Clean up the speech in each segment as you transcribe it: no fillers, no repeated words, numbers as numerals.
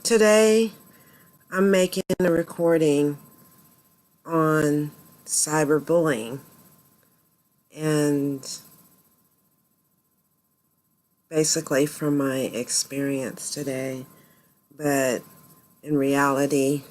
Today, I'm making a recording on cyberbullying and basically from my experience today. But in reality,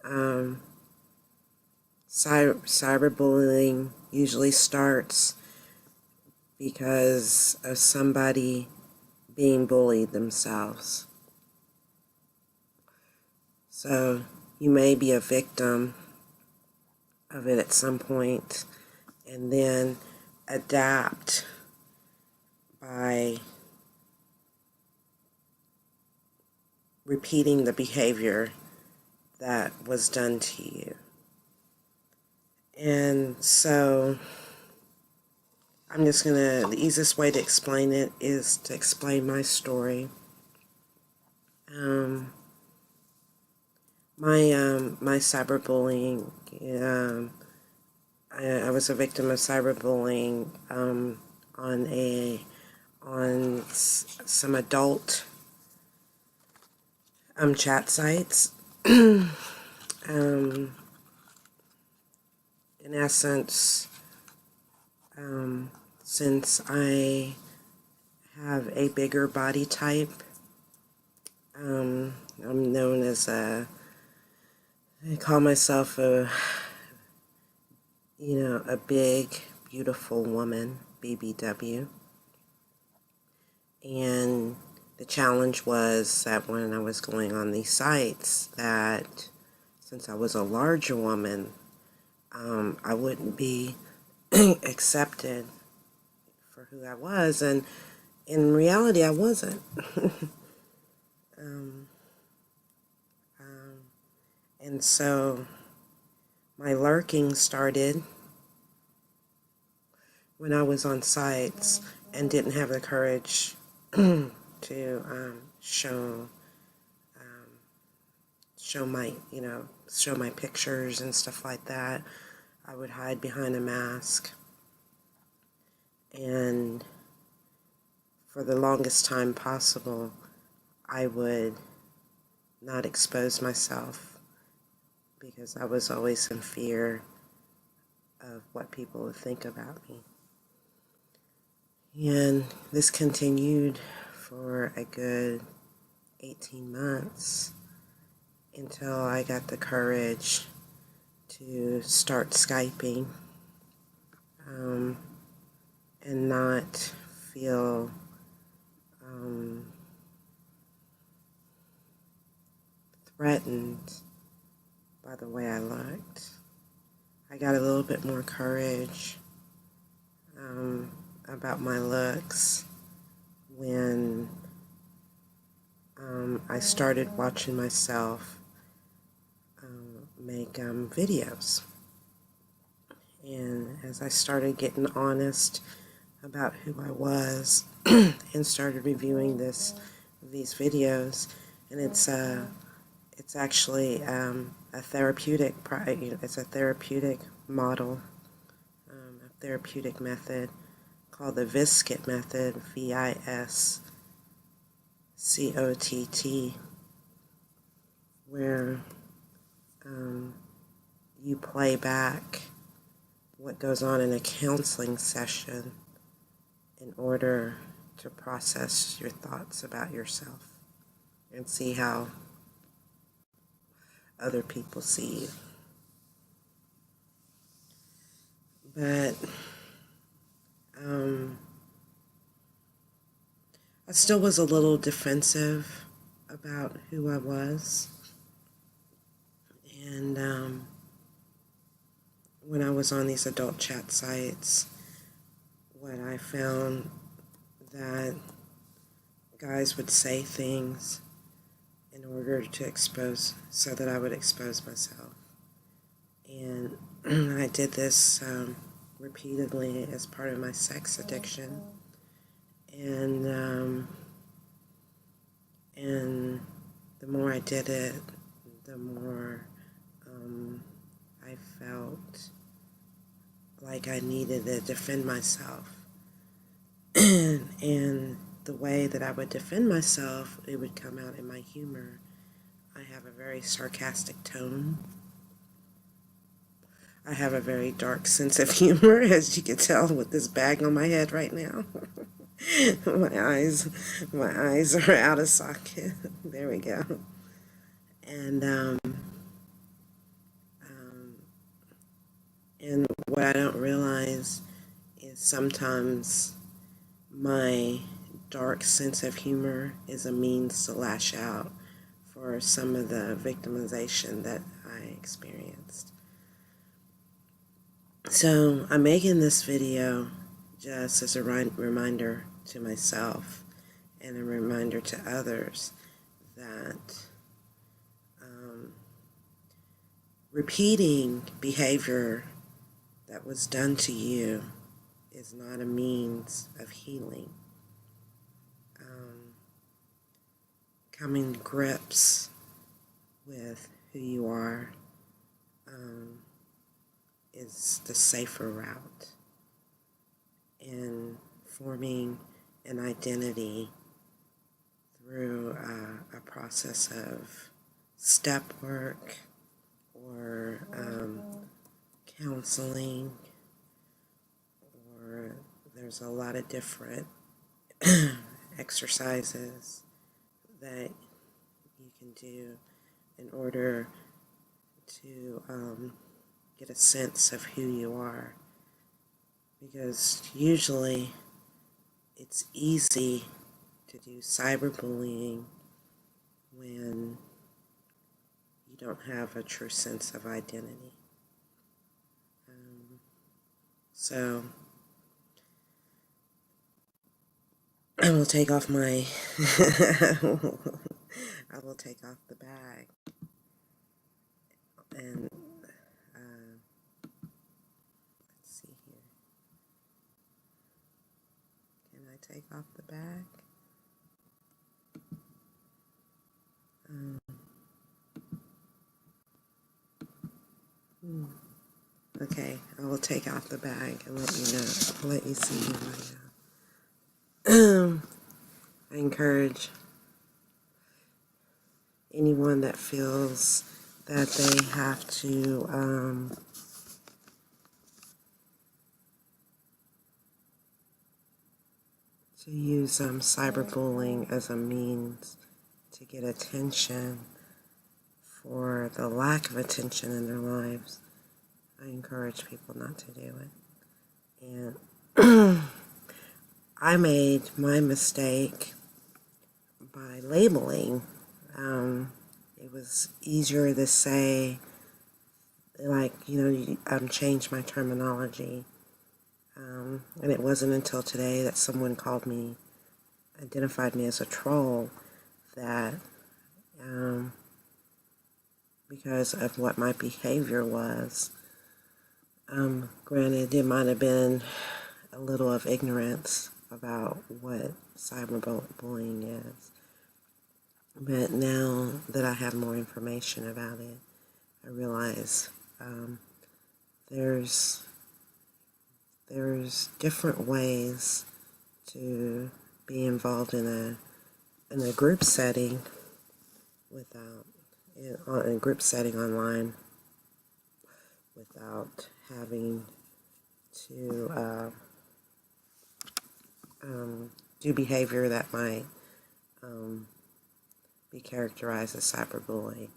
cyberbullying usually starts because of somebody being bullied themselves. So you may be a victim of it at some point and then adapt by repeating the behavior that was done to you. And so the easiest way to explain it is to explain my story. My cyberbullying, I was a victim of cyberbullying on some adult chat sites. In essence, since I have a bigger body type, I'm known as I call myself a big, beautiful woman, BBW. And the challenge was that when I was going on these sites, that since I was a larger woman, I wouldn't be accepted for who I was, and in reality, I wasn't. And so my lurking started when I was on sites and didn't have the courage to show my pictures and stuff like that. I would hide behind a mask, and for the longest time possible, I would not expose myself because I was always in fear of what people would think about me. And this continued for a good 18 months until I got the courage to start Skyping and not feel threatened by the way I looked. I got a little bit more courage about my looks when I started watching myself make videos. And as I started getting honest about who I was and started reviewing these videos, and it's actually a therapeutic it's a therapeutic model, a therapeutic method called the Viscott method, VISCOTT, where you play back what goes on in a counseling session in order to process your thoughts about yourself and see how other people see you. But I still was a little defensive about who I was. And when I was on these adult chat sites, what I found that guys would say things in order to expose, so that I would expose myself. And I did this repeatedly as part of my sex addiction. And the more I did it, the more I felt like I needed to defend myself. And the way that I would defend myself, it would come out in my humor. I have a very sarcastic tone. I have a very dark sense of humor, as you can tell with this bag on my head right now. my eyes are out of socket. There we go. And and what I don't realize is sometimes my dark sense of humor is a means to lash out for some of the victimization that I experienced. So I'm making this video just as a reminder to myself and a reminder to others that repeating behavior that was done to you is not a means of healing. Coming to grips with who you are is the safer route in forming an identity through a process of step work or counseling, or there's a lot of different exercises that you can do in order to get a sense of who you are, because usually it's easy to do cyberbullying when you don't have a true sense of identity. So I will take off my I will take off the bag and let's see here. Can I take off the bag? Okay, I will take off the bag and let you know. Let you see I encourage anyone that feels that they have to use cyberbullying as a means to get attention for the lack of attention in their lives. I encourage people not to do it. And I made my mistake by labeling. It was easier to say, like, change my terminology. And it wasn't until today that someone identified me as a troll, that because of what my behavior was. Granted, it might have been a little of ignorance about what cyberbullying is. But now that I have more information about it, I realize there's different ways to be involved in a group setting in a group setting online without having to do behavior that might be characterized as cyberbullying.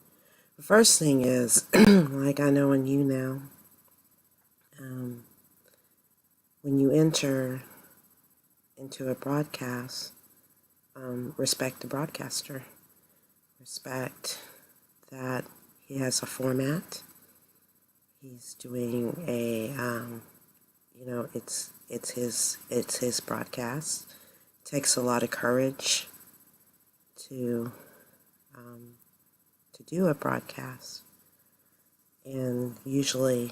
The first thing is, like I know in you now, when you enter into a broadcast, respect the broadcaster. Respect that he has a format. He's doing it's his broadcast. It takes a lot of courage to do a broadcast, and usually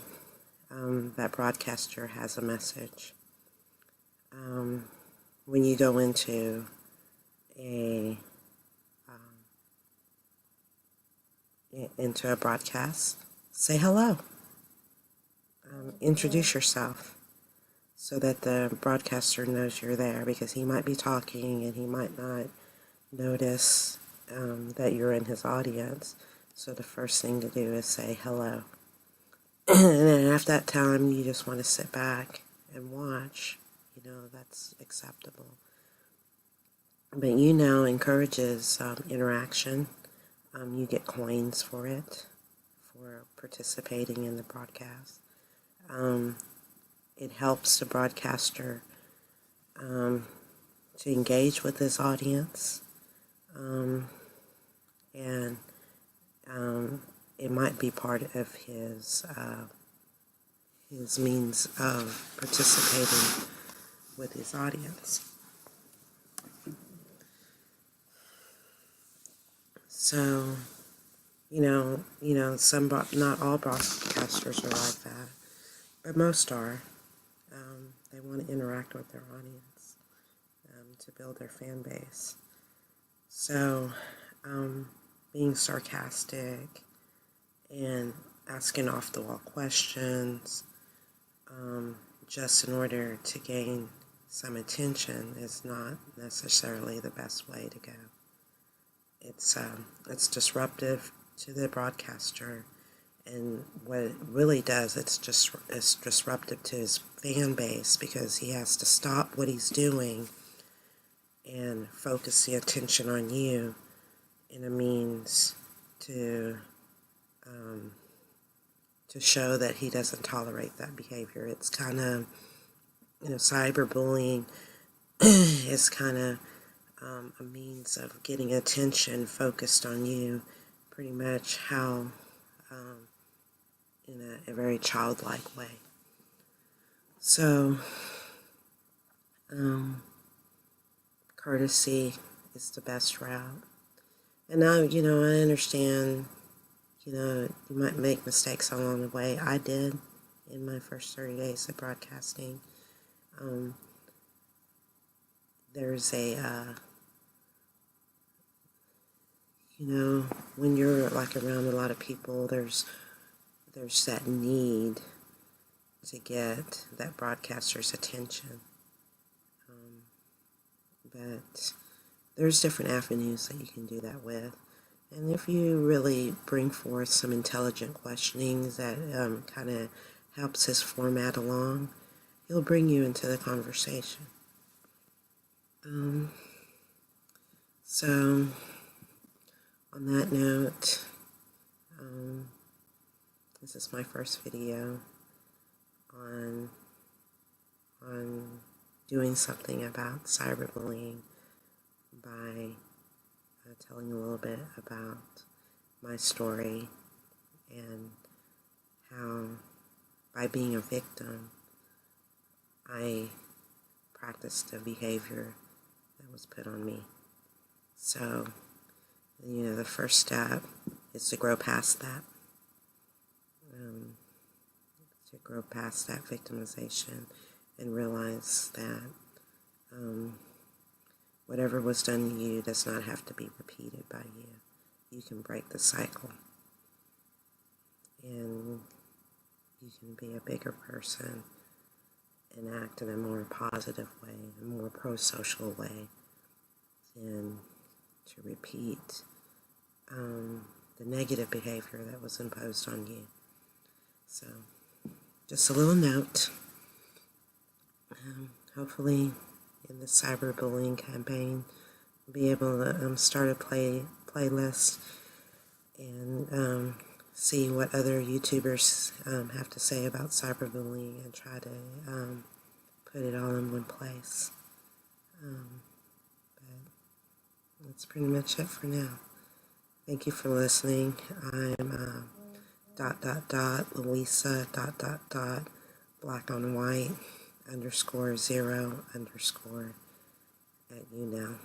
that broadcaster has a message. When you go into a broadcast, say hello. Introduce yourself. so that the broadcaster knows you're there, because he might be talking and he might not notice that you're in his audience. So the first thing to do is say hello. And then after that time, you just want to sit back and watch. That's acceptable. But encourages interaction. You get coins for it, for participating in the broadcast. It helps the broadcaster to engage with his audience. And it might be part of his means of participating with his audience. So, not all broadcasters are like that, but most are. They want to interact with their audience to build their fan base. So, being sarcastic and asking off-the-wall questions just in order to gain some attention is not necessarily the best way to go. It's disruptive to the broadcaster, and what it really does, it's disruptive to his fan base, because he has to stop what he's doing and focus the attention on you in a means to show that he doesn't tolerate that behavior. It's kind of, cyberbullying is kind of a means of getting attention focused on you, pretty much how, in a very childlike way. So, courtesy is the best route. And now, I understand, you might make mistakes along the way. I did in my first 30 days of broadcasting. There's when you're like around a lot of people, there's that need to get that broadcaster's attention. But there's different avenues that you can do that with. And if you really bring forth some intelligent questioning that kind of helps his format along, he'll bring you into the conversation. So, on that note, this is my first video on doing something about cyberbullying by telling a little bit about my story and how, by being a victim, I practiced a behavior that was put on me. So, the first step is to grow past that. To grow past that victimization and realize that whatever was done to you does not have to be repeated by you. You can break the cycle. And you can be a bigger person and act in a more positive way, a more pro-social way, than to repeat the negative behavior that was imposed on you. So, just a little note. Hopefully, in the cyberbullying campaign, we'll be able to start a playlist and see what other YouTubers have to say about cyberbullying and try to put it all in one place. But that's pretty much it for now. Thank you for listening. I'm Louisa black on white _0_ at you now.